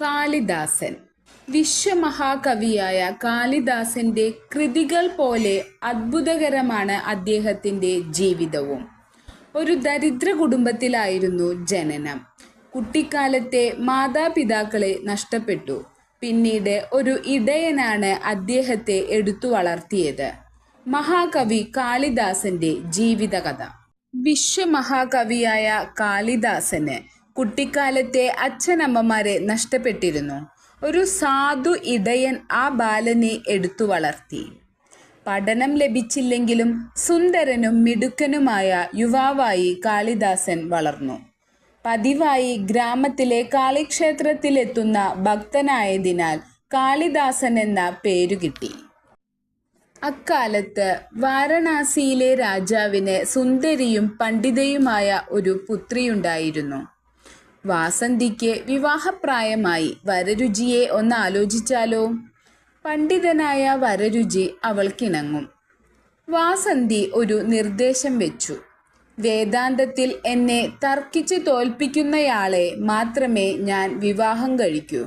കാളിദാസൻ. വിശ്വമഹാകവിയായ കാളിദാസന്റെ കൃതികൾ പോലെ അത്ഭുതകരമാണ് അദ്ദേഹത്തിന്റെ ജീവിതവും. ഒരു ദരിദ്ര കുടുംബത്തിലായിരുന്നു ജനനം. കുട്ടിക്കാലത്തെ മാതാപിതാക്കളെ നഷ്ടപ്പെട്ടു. പിന്നീട് ഒരു ഇടയനാണ് അദ്ദേഹത്തെ എടുത്തു വളർത്തിയത്. മഹാകവി കാളിദാസന്റെ ജീവിതകഥ. വിശ്വമഹാകവിയായ കാളിദാസന് കുട്ടിക്കാലത്തെ അച്ഛനമ്മമാരെ നഷ്ടപ്പെട്ടിരുന്നു. ഒരു സാധു ഇടയൻ ആ ബാലനെ എടുത്തു വളർത്തി. പഠനം ലഭിച്ചില്ലെങ്കിലും സുന്ദരനും മിടുക്കനുമായ യുവാവായി കാളിദാസൻ വളർന്നു. പതിവായി ഗ്രാമത്തിലെ കാളിക്ഷേത്രത്തിലെത്തുന്ന ഭക്തനായതിനാൽ കാളിദാസൻ എന്ന പേരു കിട്ടി. അക്കാലത്ത് വാരണാസിയിലെ രാജാവിന് സുന്ദരിയും പണ്ഡിതയുമായ ഒരു പുത്രിയുണ്ടായിരുന്നു. വാസന്തിക്ക് വിവാഹപ്രായമായി. വരരുചിയെ ഒന്ന് ആലോചിച്ചാലോ? പണ്ഡിതനായ വരരുചി അവൾക്കിണങ്ങും. വാസന്തി ഒരു നിർദ്ദേശം വെച്ചു. വേദാന്തത്തിൽ എന്നെ തർക്കിച്ച് തോൽപ്പിക്കുന്നയാളെ മാത്രമേ ഞാൻ വിവാഹം കഴിക്കൂ.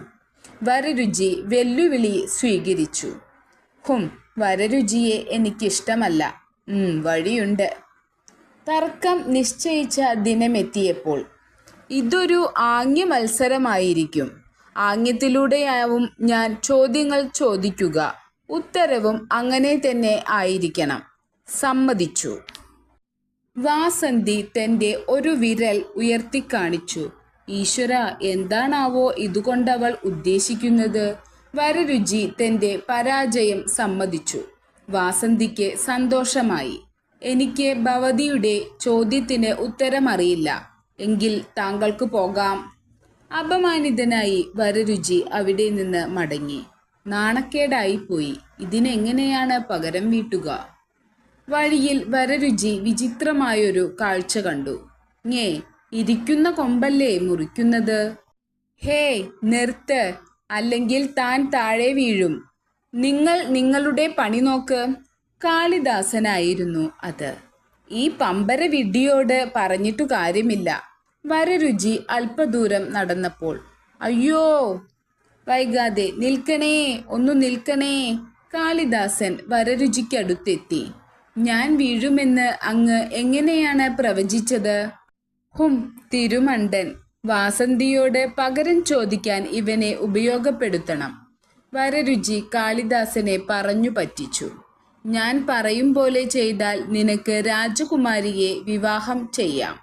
വരരുചി വെല്ലുവിളി സ്വീകരിച്ചു. വരരുചിയെ എനിക്കിഷ്ടമല്ല. വഴിയുണ്ട്. തർക്കം നിശ്ചയിച്ച ദിനമെത്തിയപ്പോൾ, ഇതൊരു ആംഗ്യ മത്സരമായിരിക്കും. ആംഗ്യത്തിലൂടെയാവും ഞാൻ ചോദ്യങ്ങൾ ചോദിക്കുക. ഉത്തരവും അങ്ങനെ തന്നെ ആയിരിക്കണം. സമ്മതിച്ചു. വാസന്തി തന്റെ ഒരു വിരൽ ഉയർത്തിക്കാണിച്ചു. ഈശ്വര, എന്താണാവോ ഇതുകൊണ്ടവൾ ഉദ്ദേശിക്കുന്നത്? വരരുചി തന്റെ പരാജയം സമ്മതിച്ചു. വാസന്തിക്ക് സന്തോഷമായി. എനിക്ക് ഭവതിയുടെ ചോദ്യത്തിന് ഉത്തരമറിയില്ല. എങ്കിൽ താങ്കൾക്ക് പോകാം. അപമാനിതനായി വരരുചി അവിടെ നിന്ന് മടങ്ങി. നാണക്കേടായിപ്പോയി. ഇതിനെങ്ങനെയാണ് പകരം വീട്ടുക? വഴിയിൽ വരരുചി വിചിത്രമായൊരു കാഴ്ച കണ്ടു. ഇരിക്കുന്ന കൊമ്പല്ലേ മുറിക്കുന്നത്? നിർത്ത്, അല്ലെങ്കിൽ താൻ താഴെ വീഴും. നിങ്ങൾ നിങ്ങളുടെ പണി നോക്ക്. കാളിദാസനായിരുന്നു അത്. ഈ പമ്പര വിഡ്ഢിയോട് പറഞ്ഞിട്ടു കാര്യമില്ല. വരരുചി അല്പദൂരം നടന്നപ്പോൾ, അയ്യോ, വൈകാതെ, നിൽക്കണേ, ഒന്നു നിൽക്കണേ. കാളിദാസൻ വരരുചിക്കടുത്തെത്തി. ഞാൻ വീഴുമെന്ന് അങ്ങ് എങ്ങനെയാണ് പ്രവചിച്ചത്? തിരുമണ്ടൻ. വാസന്തിയോട് പകരം ചോദിക്കാൻ ഇവനെ ഉപയോഗപ്പെടുത്തണം. വരരുചി കാളിദാസനെ പറഞ്ഞു പറ്റിച്ചു. ഞാൻ പറയും പോലെ ചെയ്താൽ നിനക്ക് രാജകുമാരിയെ വിവാഹം ചെയ്യാം.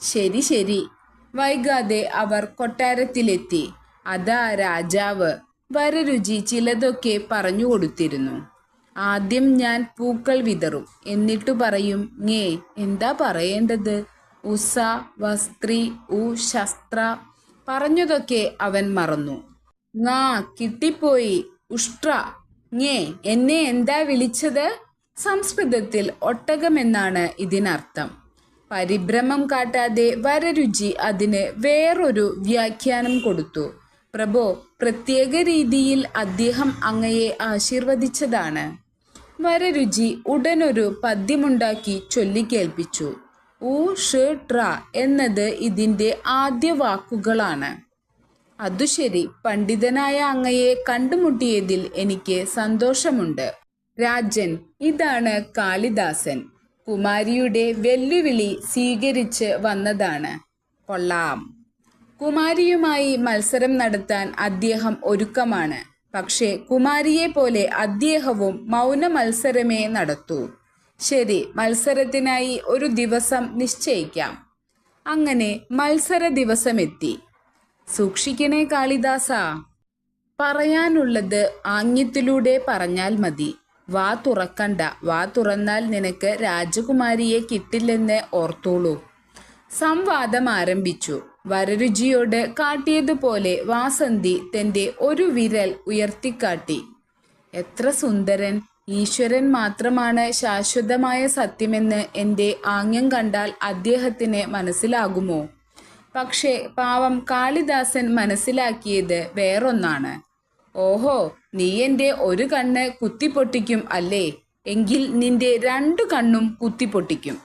ശരി ശരി. വൈകാതെ അവർ കൊട്ടാരത്തിലെത്തി. അതാ രാജാവ്. വരരുചി ചിലതൊക്കെ പറഞ്ഞു കൊടുത്തിരുന്നു. ആദ്യം ഞാൻ പൂക്കൾ വിതറും, എന്നിട്ടു പറയും. എന്താ പറയേണ്ടത്? ഉസ, വസ്ത്രി, ശസ്ത്ര. പറഞ്ഞതൊക്കെ അവൻ മറന്നു. കിട്ടിപ്പോയി. ഉഷ്ട്ര. എന്നെ എന്താ വിളിച്ചത്? സംസ്കൃതത്തിൽ ഒട്ടകമെന്നാണ് ഇതിനർത്ഥം. പരിഭ്രമം കാട്ടാതെ വരരുചി അതിന് വേറൊരു വ്യാഖ്യാനം കൊടുത്തു. പ്രഭോ, പ്രത്യേക രീതിയിൽ അദ്ദേഹം അങ്ങയെ ആശീർവദിച്ചതാണ്. വരരുചി ഉടനൊരു പദ്യമുണ്ടാക്കി ചൊല്ലിക്കേൾപ്പിച്ചു. എന്നത് ഇതിന്റെ ആദ്യ വാക്കുകളാണ്. അതു ശരി. പണ്ഡിതനായ അങ്ങയെ കണ്ടുമുട്ടിയതിൽ എനിക്ക് സന്തോഷമുണ്ട്. രാജൻ, ഇതാണ് കാളിദാസൻ. കുമാരിയുടെ വെല്ലുവിളി സ്വീകരിച്ച് വന്നതാണ്. കൊള്ളാം. കുമാരിയുമായി മത്സരം നടത്താൻ അദ്ദേഹം ഒരുക്കമാണ്. പക്ഷേ കുമാരിയെ പോലെ അദ്ദേഹവും മൗന മത്സരമേ നടത്തൂ. ശരി, മത്സരത്തിനായി ഒരു ദിവസം നിശ്ചയിക്കാം. അങ്ങനെ മത്സര ദിവസമെത്തി. സൂക്ഷിക്കണേ കാളിദാസ. പറയാനുള്ളത് ആംഗ്യത്തിലൂടെ പറഞ്ഞാൽ മതി. വാ തുറക്കണ്ട. വാ തുറന്നാൽ നിനക്ക് രാജകുമാരിയെ കിട്ടില്ലെന്ന് ഓർത്തോളൂ. സംവാദം ആരംഭിച്ചു. വരരുചിയോട് കാട്ടിയതുപോലെ വാസന്തി തന്റെ ഒരു വിരൽ ഉയർത്തിക്കാട്ടി. എത്ര സുന്ദരൻ! ഈശ്വരൻ മാത്രമാണ് ശാശ്വതമായ സത്യമെന്ന് എൻ്റെ ആംഗ്യം കണ്ടാൽ അദ്ദേഹത്തിന് മനസ്സിലാകുമോ? പക്ഷേ പാവം കാളിദാസൻ മനസ്സിലാക്കിയത് വേറൊന്നാണ്. ഓഹോ, നീ എൻ്റെ ഒരു കണ്ണ് കുത്തിപ്പൊട്ടിക്കും അല്ലേ? എങ്കിൽ നിന്റെ 2 കണ്ണും കുത്തിപ്പൊട്ടിക്കും.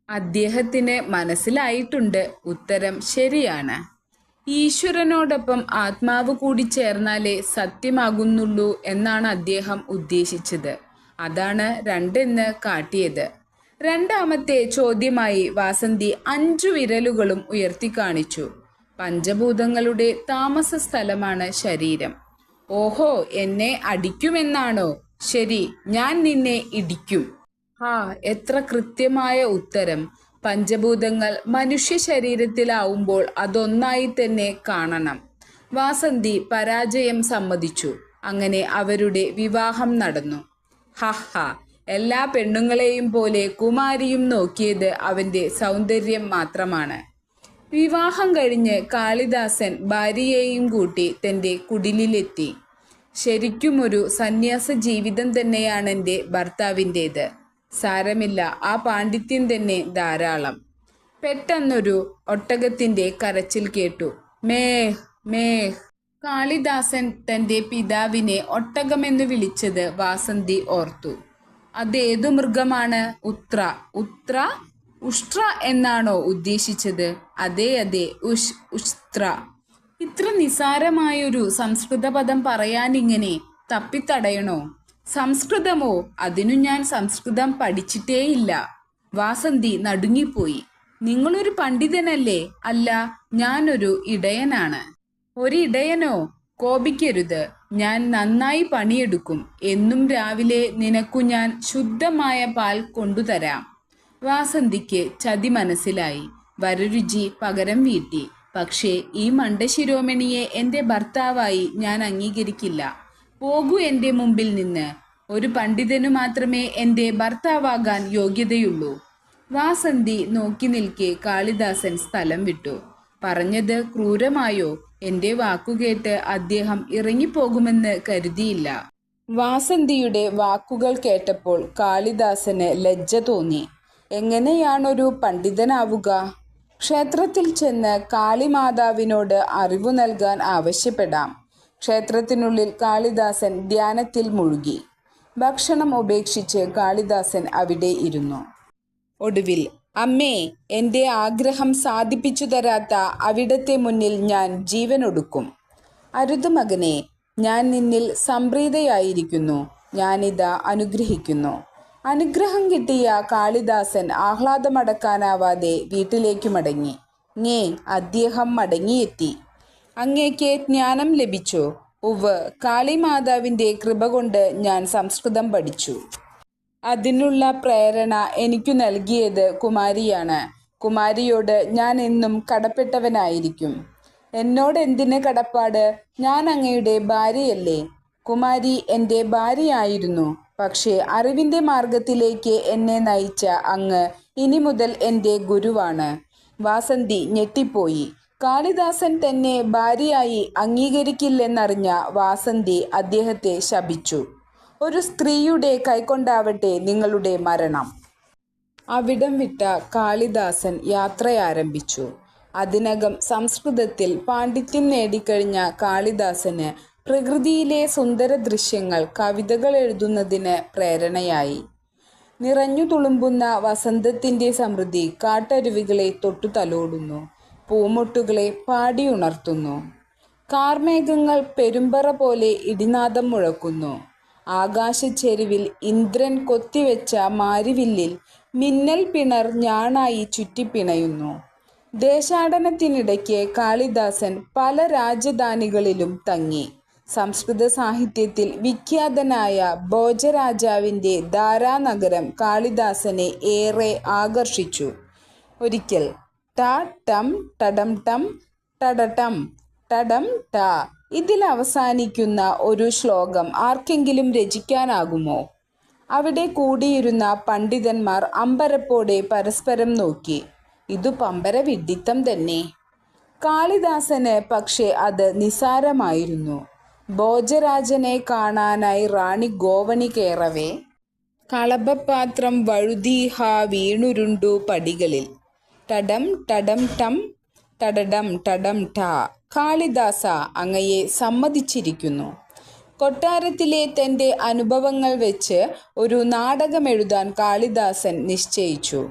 അദ്ദേഹത്തിന് മനസ്സിലായിട്ടുണ്ട്. ഉത്തരം ശരിയാണ്. ഈശ്വരനോടൊപ്പം ആത്മാവ് കൂടി ചേർന്നാലേ സത്യമാകുന്നുള്ളൂ എന്നാണ് അദ്ദേഹം ഉദ്ദേശിച്ചത്. അതാണ് രണ്ടെന്ന് കാട്ടിയത്. രണ്ടാമത്തെ ചോദ്യമായി വാസന്തി 5 വിരലുകളും ഉയർത്തിക്കാണിച്ചു. പഞ്ചഭൂതങ്ങളുടെ താമസ സ്ഥലമാണ് ശരീരം. ഓഹോ, എന്നെ അടിക്കുമെന്നാണോ? ശരി, ഞാൻ നിന്നെ ഇടിക്കും. ഹാ, എത്ര കൃത്യമായ ഉത്തരം! പഞ്ചഭൂതങ്ങൾ മനുഷ്യ ശരീരത്തിലാവുമ്പോൾ അതൊന്നായി തന്നെ കാണണം. വാസന്തി പരാജയം സമ്മതിച്ചു. അങ്ങനെ അവരുടെ വിവാഹം നടന്നു. ഹഹ, എല്ലാ പെണ്ണുങ്ങളെയും പോലെ കുമാരിയും നോക്കിയത് അവൻ്റെ സൗന്ദര്യം മാത്രമാണ്. വിവാഹം കഴിഞ്ഞ് കാളിദാസൻ ഭാര്യയെയും കൂട്ടി തൻ്റെ കുടിലിലെത്തി. ശരിക്കുമൊരു സന്യാസ ജീവിതം തന്നെയാണ് എൻ്റെ ഭർത്താവിൻ്റേത്. സാരമില്ല, ആ പാണ്ഡിത്യം തന്നെ ധാരാളം. പെട്ടെന്നൊരു ഒട്ടകത്തിൻ്റെ കരച്ചിൽ കേട്ടു. മേഹ് മേഹ്. കാളിദാസൻ തൻ്റെ പിതാവിനെ ഒട്ടകമെന്ന് വിളിച്ചത് വാസന്തി ഓർത്തു. അതേതു മൃഗമാണ്? ഉത്ര. ഉത്ര? ഉഷ്ട്ര എന്നാണോ ഉദ്ദേശിച്ചത്? അതെ അതെ, ഉസ്ത്ര. ഇത്ര നിസാരമായൊരു സംസ്കൃത പദം പറയാനിങ്ങനെ തപ്പിത്തടയണോ? സംസ്കൃതമോ? അതിനു ഞാൻ സംസ്കൃതം പഠിച്ചിട്ടേയില്ല. വാസന്തി നടുങ്ങിപ്പോയി. നിങ്ങളൊരു പണ്ഡിതനല്ലേ? അല്ല, ഞാനൊരു ഇടയനാണ്. ഒരിടയനോ? കോപിക്കരുത്, ഞാൻ നന്നായി പണിയെടുക്കും. എന്നും രാവിലെ നിനക്കു ഞാൻ ശുദ്ധമായ പാൽ കൊണ്ടുതരാം. വാസന്തിക്ക് ചതി മനസ്സിലായി. വരരുചി പകരം വീട്ടി. പക്ഷേ ഈ മണ്ടശിരോമണിയെ എൻ്റെ ഭർത്താവായി ഞാൻ അംഗീകരിക്കില്ല. പോകൂ എൻ്റെ മുമ്പിൽ നിന്ന്. ഒരു പണ്ഡിതനു മാത്രമേ എൻ്റെ ഭർത്താവാകാൻ യോഗ്യതയുള്ളൂ. വാസന്തി നോക്കി നിൽക്കെ കാളിദാസൻ സ്ഥലം വിട്ടു. പറഞ്ഞത് ക്രൂരമായോ? എൻ്റെ വാക്കുകേട്ട് അദ്ദേഹം ഇറങ്ങിപ്പോകുമെന്ന് കരുതിയില്ല. വാസന്തിയുടെ വാക്കുകൾ കേട്ടപ്പോൾ കാളിദാസന് ലജ്ജ തോന്നി. എങ്ങനെയാണൊരു പണ്ഡിതനാവുക? ക്ഷേത്രത്തിൽ ചെന്ന് കാളിമാതാവിനോട് അറിവു നൽകാൻ ആവശ്യപ്പെടാം. ക്ഷേത്രത്തിനുള്ളിൽ കാളിദാസൻ ധ്യാനത്തിൽ മുഴുകി. ഭക്ഷണം ഉപേക്ഷിച്ച് കാളിദാസൻ അവിടെ ഇരുന്നു. ഒടുവിൽ, അമ്മേ, എൻ്റെ ആഗ്രഹം സാധിപ്പിച്ചു തരാത്ത അവിടത്തെ മുന്നിൽ ഞാൻ ജീവനൊടുക്കും. അരുത് മകനെ, ഞാൻ നിന്നിൽ സംപ്രീതയായിരിക്കുന്നു. ഞാനിതാ അനുഗ്രഹിക്കുന്നു. അനുഗ്രഹം കിട്ടിയ കാളിദാസൻ ആഹ്ലാദമടക്കാനാവാതെ വീട്ടിലേക്ക് മടങ്ങി. അദ്ദേഹം മടങ്ങിയെത്തി. അങ്ങേക്ക് ജ്ഞാനം ലഭിച്ചോ? ഉവ്വ്, കാളിമാതാവിൻ്റെ കൃപ കൊണ്ട് ഞാൻ സംസ്കൃതം പഠിച്ചു. അതിനുള്ള പ്രേരണ എനിക്കു നൽകിയത് കുമാരിയാണ്. കുമാരിയോട് ഞാൻ എന്നും കടപ്പെട്ടവനായിരിക്കും. എന്നോടെന്തിന് കടപ്പാട്? ഞാൻ അങ്ങയുടെ ഭാര്യയല്ലേ? കുമാരി എൻ്റെ ഭാര്യയായിരുന്നു. പക്ഷേ അറിവിൻ്റെ മാർഗത്തിലേക്ക് എന്നെ നയിച്ച അങ്ങ് ഇനി മുതൽ എൻ്റെ ഗുരുവാണ്. വാസന്തി ഞെട്ടിപ്പോയി. കാളിദാസൻ തന്നെ ഭാര്യയായി അംഗീകരിക്കില്ലെന്നറിഞ്ഞ വാസന്തി അദ്ദേഹത്തെ ശപിച്ചു. ഒരു സ്ത്രീയുടെ കൈകൊണ്ടാവട്ടെ നിങ്ങളുടെ മരണം. അവിടം വിട്ട കാളിദാസൻ യാത്രയാരംഭിച്ചു. അതിനകം സംസ്കൃതത്തിൽ പാണ്ഡിത്യം നേടിക്കഴിഞ്ഞ കാളിദാസന് പ്രകൃതിയിലെ സുന്ദര ദൃശ്യങ്ങൾ കവിതകൾ എഴുതുന്നതിന് പ്രേരണയായി. നിറഞ്ഞു തുളുമ്പുന്ന വസന്തത്തിൻ്റെ സമൃദ്ധി കാട്ടരുവികളെ തൊട്ടു തലോടുന്നു, പൂമൊട്ടുകളെ പാടിയുണർത്തുന്നു. കാർമേഘങ്ങൾ പെരുമ്പറ പോലെ ഇടിനാദം മുഴക്കുന്നു. ആകാശച്ചെരുവിൽ ഇന്ദ്രൻ കൊത്തിവെച്ച മാരിവില്ലിൽ മിന്നൽ പിണർ ഞാണായി ചുറ്റിപ്പിണയുന്നു. ദേശാടനത്തിനിടയ്ക്ക് കാളിദാസൻ പല രാജധാനികളിലും തങ്ങി. സംസ്കൃത സാഹിത്യത്തിൽ വിഖ്യാതനായ ഭോജരാജാവിൻ്റെ ധാരാനഗരം കാളിദാസനെ ഏറെ ആകർഷിച്ചു. ഒരിക്കൽ ട ടം ടടം ടം ടടടം ടടം ട ഇതിൽ അവസാനിക്കുന്ന ഒരു ശ്ലോകം ആർക്കെങ്കിലും രചിക്കാനാകുമോ? അവിടെ കൂടിയിരുന്ന പണ്ഡിതന്മാർ അമ്പരപ്പോടെ പരസ്പരം നോക്കി. ഇതു പമ്പര വിഡ്ഢിത്തം തന്നെ. കാളിദാസന് പക്ഷേ അത് നിസാരമായിരുന്നു. ഭോജരാജനെ കാണാനായി റാണി ഗോവണി കയറവേ കളഭപാത്രം വഴുതിഹാ വീണുരുണ്ടു പടികളിൽ. ടടം ടടം ടം ടടടം ടടം ട. കാളിദാസ, അങ്ങയെ സമ്മതിച്ചിരിക്കുന്നു. കൊട്ടാരത്തിലെ തൻ്റെ അനുഭവങ്ങൾ വെച്ച് ഒരു നാടകമെഴുതാൻ കാളിദാസൻ നിശ്ചയിച്ചു.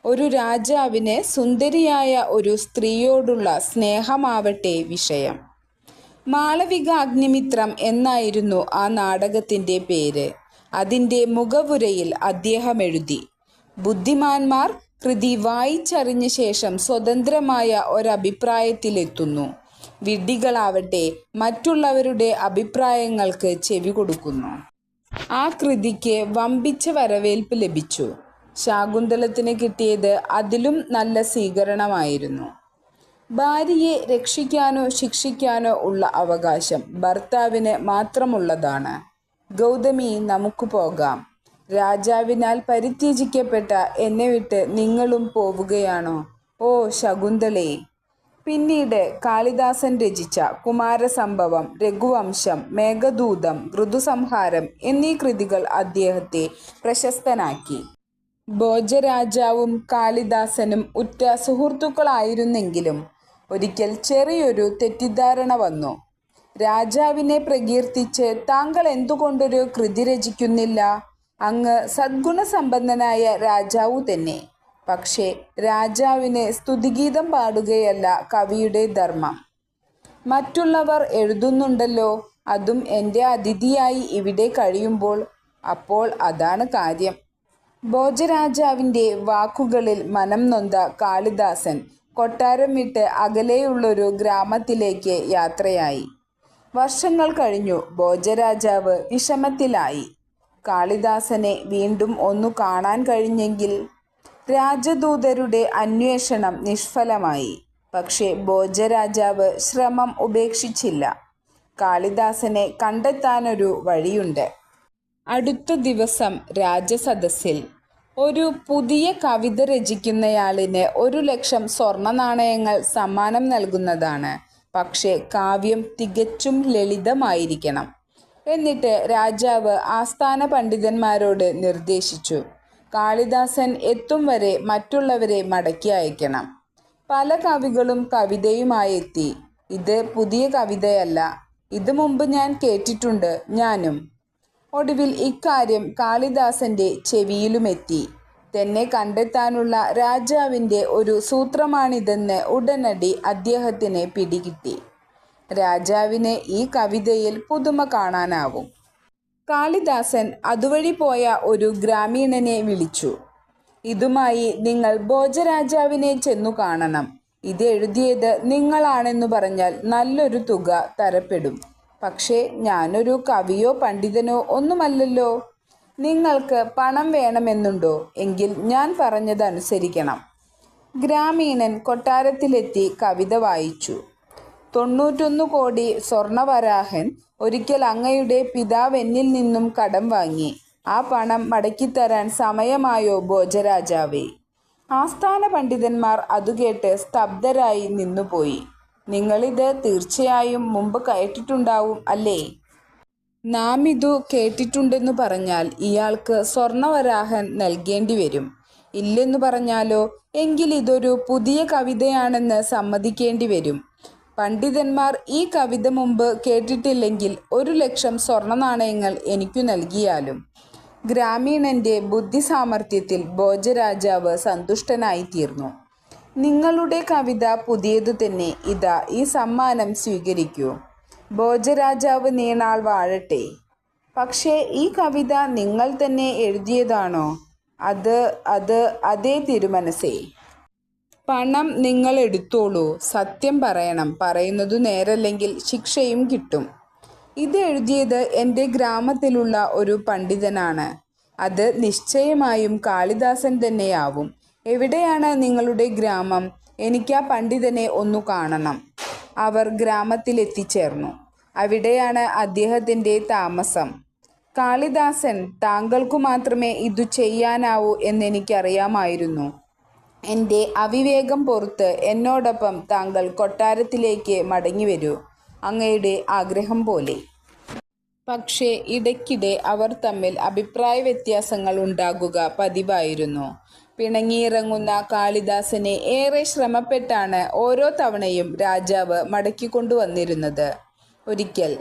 ഒരു രാജാവിന് സുന്ദരിയായ ഒരു സ്ത്രീയോടുള്ള സ്നേഹമാവട്ടെ വിഷയം. മാളവിക അഗ്നിമിത്രം എന്നായിരുന്നു ആ നാടകത്തിൻ്റെ പേര്. അതിൻ്റെ മുഖവുരയിൽ അദ്ദേഹം എഴുതി: ബുദ്ധിമാന്മാർ കൃതി വായിച്ചറിഞ്ഞ ശേഷം സ്വതന്ത്രമായ ഒരഭിപ്രായത്തിലെത്തുന്നു. വിഡ്ഢികളാവട്ടെ മറ്റുള്ളവരുടെ അഭിപ്രായങ്ങൾക്ക് ചെവി കൊടുക്കുന്നു. ആ കൃതിക്ക് വമ്പിച്ച വരവേൽപ്പ് ലഭിച്ചു. ശാകുന്തളത്തിന് കിട്ടിയത് അതിലും നല്ല സ്വീകരണമായിരുന്നു. ഭാര്യയെ രക്ഷിക്കാനോ ശിക്ഷിക്കാനോ ഉള്ള അവകാശം ഭർത്താവിന് മാത്രമുള്ളതാണ്. ഗൗതമി, നമുക്ക് പോകാം. രാജാവിനാൽ പരിത്യജിക്കപ്പെട്ട എന്നെ വിട്ട് നിങ്ങളും പോവുകയാണോ? ഓ ശകുന്തളേ. പിന്നീട് കാളിദാസൻ രചിച്ച കുമാരസംഭവം, രഘുവംശം, മേഘദൂതം, ഋതുസംഹാരം എന്നീ കൃതികൾ അദ്ദേഹത്തെ പ്രശസ്തനാക്കി. ഭോജരാജാവും കാളിദാസനും ഉറ്റ സുഹൃത്തുക്കളായിരുന്നെങ്കിലും ഒരിക്കൽ ചെറിയൊരു തെറ്റിദ്ധാരണ വന്നു. രാജാവിനെ പ്രകീർത്തിച്ച് താങ്കൾ എന്തുകൊണ്ടൊരു കൃതി രചിക്കുന്നില്ല? അങ്ങ് സദ്ഗുണസമ്പന്നനായ രാജാവു തന്നെ. പക്ഷേ രാജാവിന് സ്തുതിഗീതം പാടുകയല്ല കവിയുടെ ധർമ്മം. മറ്റുള്ളവർ എഴുതുന്നുണ്ടല്ലോ, അതും എൻ്റെ അതിഥിയായി ഇവിടെ കഴിയുമ്പോൾ. അപ്പോൾ അതാണ് കാര്യം. ഭോജരാജാവിൻ്റെ വാക്കുകളിൽ മനം നൊന്ത കാളിദാസൻ കൊട്ടാരം വിട്ട് അകലെയുള്ളൊരു ഗ്രാമത്തിലേക്ക് യാത്രയായി. വർഷങ്ങൾ കഴിഞ്ഞു. ഭോജരാജാവ് വിഷമത്തിലായി. കാളിദാസനെ വീണ്ടും ഒന്നു കാണാൻ കഴിഞ്ഞെങ്കിൽ. രാജദൂതരുടെ അന്വേഷണം നിഷ്ഫലമായി. പക്ഷേ ഭോജരാജാവ് ശ്രമം ഉപേക്ഷിച്ചില്ല. കാളിദാസനെ കണ്ടെത്താനൊരു വഴിയുണ്ട്. അടുത്ത ദിവസം രാജസദസ്സിൽ ഒരു പുതിയ കവിത രചിക്കുന്നയാളിന് 1,00,000 സ്വർണ്ണ നാണയങ്ങൾ സമ്മാനം നൽകുന്നതാണ്. പക്ഷേ കാവ്യം തികച്ചും ലളിതമായിരിക്കണം. എന്നിട്ട് രാജാവ് ആസ്ഥാന പണ്ഡിതന്മാരോട് നിർദ്ദേശിച്ചു, കാളിദാസൻ എത്തും വരെ മറ്റുള്ളവരെ മടക്കി അയക്കണം. പല കവികളും കവിതയുമായി എത്തി. ഇത് പുതിയ കവിതയല്ല, ഇത് മുമ്പ് ഞാൻ കേട്ടിട്ടുണ്ട്, ഞാനും. ഒടുവിൽ ഇക്കാര്യം കാളിദാസന്റെ ചെവിയിലുമെത്തി. തന്നെ കണ്ടെത്താനുള്ള രാജാവിൻ്റെ ഒരു സൂത്രമാണിതെന്ന് ഉടനടി അദ്ദേഹത്തിന് പിടികിട്ടി. രാജാവിന് ഈ കവിതയിൽ പുതുമ കാണാനാവും. കാളിദാസൻ അതുവഴി പോയ ഒരു ഗ്രാമീണനെ വിളിച്ചു. ഇതുമായി നിങ്ങൾ ഭോജരാജാവിനെ ചെന്നു കാണണം. ഇത് എഴുതിയത് നിങ്ങളാണെന്നു പറഞ്ഞാൽ നല്ലൊരു തുക തരപ്പെടും. പക്ഷേ ഞാനൊരു കവിയോ പണ്ഡിതനോ ഒന്നുമല്ലല്ലോ. നിങ്ങൾക്ക് പണം വേണമെന്നുണ്ടോ? എങ്കിൽ ഞാൻ പറഞ്ഞതനുസരിക്കണം. ഗ്രാമീണൻ കൊട്ടാരത്തിലെത്തി കവിത വായിച്ചു. 91 കോടി സ്വർണവരാഹൻ ഒരിക്കൽ അങ്ങയുടെ പിതാവ് എന്നിൽ നിന്നും കടം വാങ്ങി. ആ പണം മടക്കിത്തരാൻ സമയമായോ ഭോജരാജാവേ? ആസ്ഥാന പണ്ഡിതന്മാർ അതുകേട്ട് സ്തബ്ധരായി നിന്നുപോയി. നിങ്ങളിത് തീർച്ചയായും മുമ്പ് കേട്ടിട്ടുണ്ടാവും അല്ലേ? നാം ഇതു കേട്ടിട്ടുണ്ടെന്നു പറഞ്ഞാൽ ഇയാൾക്ക് സ്വർണവരാഹൻ നൽകേണ്ടി വരും. ഇല്ലെന്നു പറഞ്ഞാലോ? എങ്കിൽ ഇതൊരു പുതിയ കവിതയാണെന്ന് സമ്മതിക്കേണ്ടി വരും. പണ്ഡിതന്മാർ ഈ കവിത മുമ്പ് കേട്ടിട്ടില്ലെങ്കിൽ 1,00,000 സ്വർണ്ണ നാണയങ്ങൾ എനിക്കു നൽകിയാലും. ഗ്രാമീണന്റെ ബുദ്ധിസാമർഥ്യത്തിൽ ഭോജരാജാവ് സന്തുഷ്ടനായിത്തീർന്നു. നിങ്ങളുടെ കവിത പുതിയതു തന്നെ. ഇതാ ഈ സമ്മാനം സ്വീകരിക്കൂ. ഭോജരാജാവ് നീണാൾ വാഴട്ടെ. പക്ഷേ ഈ കവിത നിങ്ങൾ തന്നെ എഴുതിയതാണോ? അതേ തിരുമനസേ. പണം നിങ്ങൾ എടുത്തോളൂ. സത്യം പറയണം. പറയുന്നതു നേരല്ലെങ്കിൽ ശിക്ഷയും കിട്ടും. ഇത് എഴുതിയത് എൻ്റെ ഗ്രാമത്തിലുള്ള ഒരു പണ്ഡിതനാണ്. അത് നിശ്ചയമായും കാളിദാസൻ തന്നെയാവും. എവിടെയാണ് നിങ്ങളുടെ ഗ്രാമം? എനിക്ക് ആ പണ്ഡിതനെ ഒന്നു കാണണം. അവർ ഗ്രാമത്തിലെത്തിച്ചേർന്നു. അവിടെയാണ് അദ്ദേഹത്തിൻ്റെ താമസം. കാളിദാസൻ, താങ്കൾക്കു മാത്രമേ ഇതു ചെയ്യാനാവൂ എന്നെനിക്കറിയാമായിരുന്നു. എൻ്റെ അവിവേകം പൊറുത്ത് എന്നോടൊപ്പം താങ്കൾ കൊട്ടാരത്തിലേക്ക് മടങ്ങിവരൂ. അങ്ങയുടെ ആഗ്രഹം പോലെ. പക്ഷേ ഇടയ്ക്കിടെ അവർ തമ്മിൽ അഭിപ്രായ വ്യത്യാസങ്ങൾ ഉണ്ടാകുക പതിവായിരുന്നു. പിണങ്ങിയിറങ്ങുന്ന കാളിദാസനെ ഏറെ ശ്രമപ്പെട്ടാണ് ഓരോ തവണയും രാജാവ് മടക്കിക്കൊണ്ടുവന്നിരുന്നത്. ഒരിക്കൽ,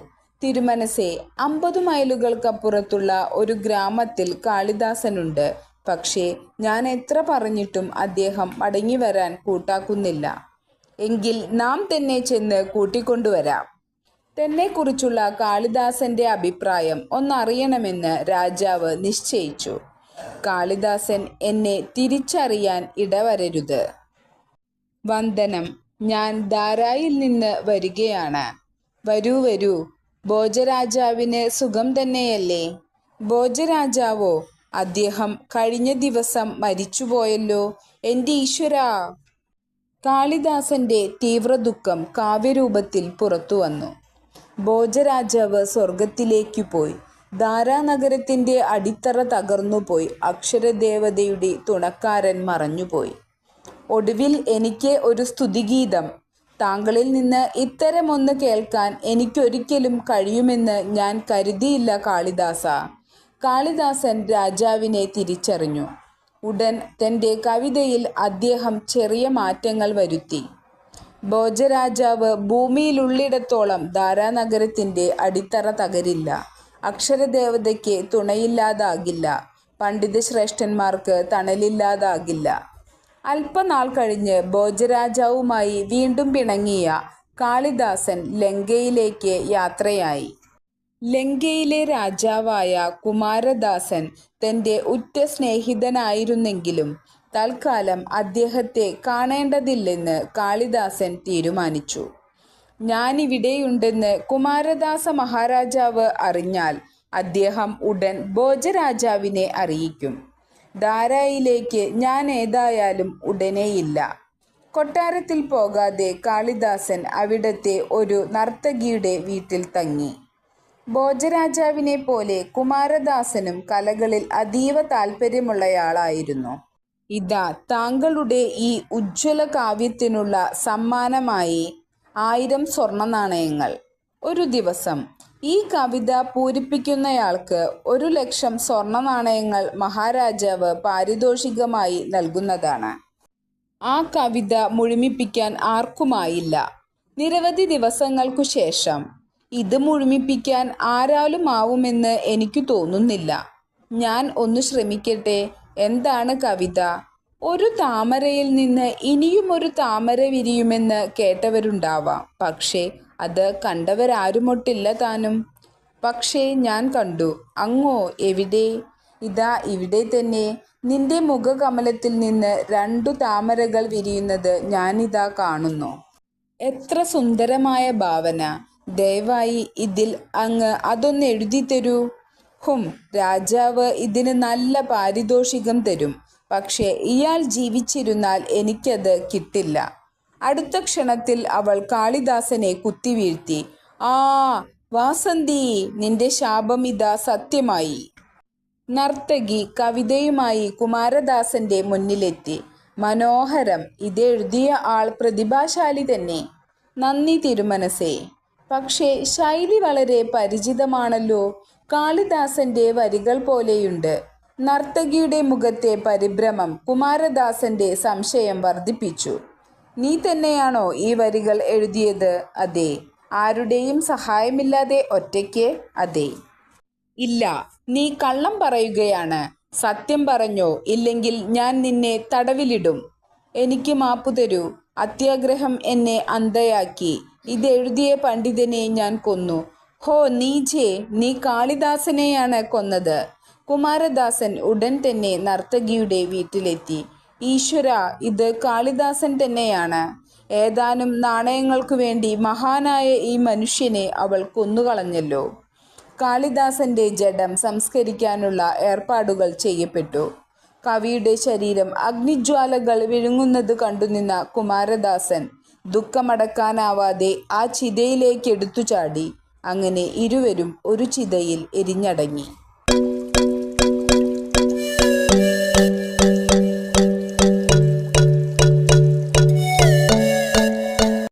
തിരുമനസേ, 50 മൈലുകൾക്കപ്പുറത്തുള്ള ഒരു ഗ്രാമത്തിൽ കാളിദാസനുണ്ട്. പക്ഷേ ഞാൻ എത്ര പറഞ്ഞിട്ടും അദ്ദേഹം മടങ്ങി വരാൻ കൂട്ടാക്കുന്നില്ല. എങ്കിൽ നാം തന്നെ ചെന്ന് കൂട്ടിക്കൊണ്ടുവരാം. തന്നെക്കുറിച്ചുള്ള കാളിദാസന്റെ അഭിപ്രായം ഒന്നറിയണമെന്ന് രാജാവ് നിശ്ചയിച്ചു. കാളിദാസൻ എന്നെ തിരിച്ചറിയാൻ ഇടവരരുത്. വന്ദനം. ഞാൻ ദാരായിൽ നിന്ന് വരികയാണ്. വരൂ വരൂ. ഭോജരാജാവിന് സുഖം തന്നെയല്ലേ? ഭോജരാജാവോ? അദ്ദേഹം കഴിഞ്ഞ ദിവസം മരിച്ചുപോയല്ലോ. എൻ്റെ ഈശ്വരാ! കാളിദാസന്റെ തീവ്ര ദുഃഖം കാവ്യരൂപത്തിൽ പുറത്തുവന്നു. ഭോജരാജാവ് സ്വർഗത്തിലേക്കു പോയി. ദാരാനഗരത്തിന്റെ അടിത്തറ തകർന്നുപോയി. അക്ഷരദേവതയുടെ തുണക്കാരൻ മറഞ്ഞുപോയി. ഒടുവിൽ എനിക്ക് ഒരു സ്തുതിഗീതം താങ്കളിൽ നിന്ന് ഇത്തരമൊന്ന് കേൾക്കാൻ എനിക്കൊരിക്കലും കഴിയുമെന്ന് ഞാൻ കരുതിയില്ല കാളിദാസ. കാളിദാസൻ രാജാവിനെ തിരിച്ചറിഞ്ഞു. ഉടൻ തൻ്റെ കവിതയിൽ അദ്ദേഹം ചെറിയ മാറ്റങ്ങൾ വരുത്തി. ഭോജരാജാവ് ഭൂമിയിലുള്ളിടത്തോളം ദാരാനഗരത്തിൻ്റെ അടിത്തറ തകരില്ല. അക്ഷരദേവതയ്ക്ക് തുണയില്ലാതാകില്ല. പണ്ഡിതശ്രേഷ്ഠന്മാർക്ക് തണലില്ലാതാകില്ല. അല്പനാൾ കഴിഞ്ഞ് ഭോജരാജാവുമായി വീണ്ടും പിണങ്ങിയ കാളിദാസൻ ലങ്കയിലേക്ക് യാത്രയായി. ലങ്കയിലെ രാജാവായ കുമാരദാസൻ തൻ്റെ ഉറ്റ സ്നേഹിതനായിരുന്നെങ്കിലും തൽക്കാലം അദ്ദേഹത്തെ കാണേണ്ടതില്ലെന്ന് കാളിദാസൻ തീരുമാനിച്ചു. ഞാനിവിടെയുണ്ടെന്ന് കുമാരദാസ മഹാരാജാവ് അറിഞ്ഞാൽ അദ്ദേഹം ഉടൻ ഭോജരാജാവിനെ അറിയിക്കും. ദാരായിലേക്ക് ഞാൻ ഏതായാലും ഉടനെയില്ല. കൊട്ടാരത്തിൽ പോകാതെ കാളിദാസൻ അവിടത്തെ ഒരു നർത്തകിയുടെ വീട്ടിൽ തങ്ങി. ഭോജരാജാവിനെ പോലെ കുമാരദാസനും കലകളിൽ അതീവ താല്പര്യമുള്ളയാളായിരുന്നു. ഇതാ താങ്കളുടെ ഈ ഉജ്ജ്വല കാവ്യത്തിനുള്ള സമ്മാനമായി 1000 സ്വർണ്ണ നാണയങ്ങൾ. ഒരു ദിവസം ഈ കവിത പൂരിപ്പിക്കുന്നയാൾക്ക് 1,00,000 സ്വർണ്ണ നാണയങ്ങൾ മഹാരാജാവ് പാരിതോഷികമായി നൽകുന്നതാണ്. ആ കവിത മുഴുമിപ്പിക്കാൻ ആർക്കുമായില്ല. നിരവധി ദിവസങ്ങൾക്കു ശേഷം ഇത് മുഴുമിപ്പിക്കാൻ ആരാലുമാവുമെന്ന് എനിക്ക് തോന്നുന്നില്ല. ഞാൻ ഒന്ന് ശ്രമിക്കട്ടെ. എന്താണ് കവിത? ഒരു താമരയിൽ നിന്ന് ഇനിയുമൊരു താമര വിരിയുമെന്ന് കേട്ടവരുണ്ടാവാം. പക്ഷേ അത് കണ്ടവരാരുമൊട്ടില്ല താനും. പക്ഷേ ഞാൻ കണ്ടു. അങ്ങോ? എവിടെ? ഇതാ ഇവിടെ തന്നെ. നിന്റെ മുഖകമലത്തിൽ നിന്ന് 2 താമരകൾ വിരിയുന്നത് ഞാനിതാ കാണുന്നു. എത്ര സുന്ദരമായ ഭാവന! ദയവായി ഇതിൽ അങ്ങ് അതൊന്ന് എഴുതിത്തരൂ. രാജാവ് ഇതിന് നല്ല പാരിതോഷികം തരും. പക്ഷേ ഇയാൾ ജീവിച്ചിരുന്നാൽ എനിക്കത് കിട്ടില്ല. അടുത്ത ക്ഷണത്തിൽ അവൾ കാളിദാസനെ കുത്തിവീഴ്ത്തി. ആ വാസന്തി, നിന്റെ ശാപം ഇതാ സത്യമായി. നർത്തകി കവിതയുമായി കുമാരദാസന്റെ മുന്നിലെത്തി. മനോഹരം. ഇതെഴുതിയ ആൾ പ്രതിഭാശാലി തന്നെ. നന്ദി തിരുമനസേ. പക്ഷേ ശൈലി വളരെ പരിചിതമാണല്ലോ. കാളിദാസന്റെ വരികൾ പോലെയുണ്ട്. നർത്തകിയുടെ മുഖത്തെ പരിഭ്രമം കുമാരദാസന്റെ സംശയം വർദ്ധിപ്പിച്ചു. നീ തന്നെയാണോ ഈ വരികൾ എഴുതിയത്? അതെ. ആരുടെയും സഹായമില്ലാതെ ഒറ്റയ്ക്ക്? അതെ. ഇല്ല, നീ കള്ളം പറയുകയാണ്. സത്യം പറഞ്ഞോ, ഇല്ലെങ്കിൽ ഞാൻ നിന്നെ തടവിലിടും. എനിക്ക് മാപ്പു തരൂ. അത്യാഗ്രഹം എന്നെ അന്ധയാക്കി. ഇതെഴുതിയ പണ്ഡിതനെ ഞാൻ കൊന്നു. ഹോ നീചേ, നീ കാളിദാസനെയാണ് കൊന്നത്. കുമാരദാസൻ ഉടൻ തന്നെ നർത്തകിയുടെ വീട്ടിലെത്തി. ഈശ്വരാ, ഇത് കാളിദാസൻ തന്നെയാണ്. ഏതാനും നാണയങ്ങൾക്കു വേണ്ടി മഹാനായ ഈ മനുഷ്യനെ അവൾ കൊന്നുകളഞ്ഞല്ലോ. കാളിദാസന്റെ ജഡം സംസ്കരിക്കാനുള്ള ഏർപ്പാടുകൾ ചെയ്യപ്പെട്ടു. കവിയുടെ ശരീരം അഗ്നിജ്വാലകൾ വിഴുങ്ങുന്നത് കണ്ടുനിന്ന കുമാരദാസൻ ദുഃഖമടക്കാനാവാതെ ആ ചിതയിലേക്കെടുത്തു ചാടി. അങ്ങനെ ഇരുവരും ഒരു ചിതയിൽ എരിഞ്ഞടങ്ങി.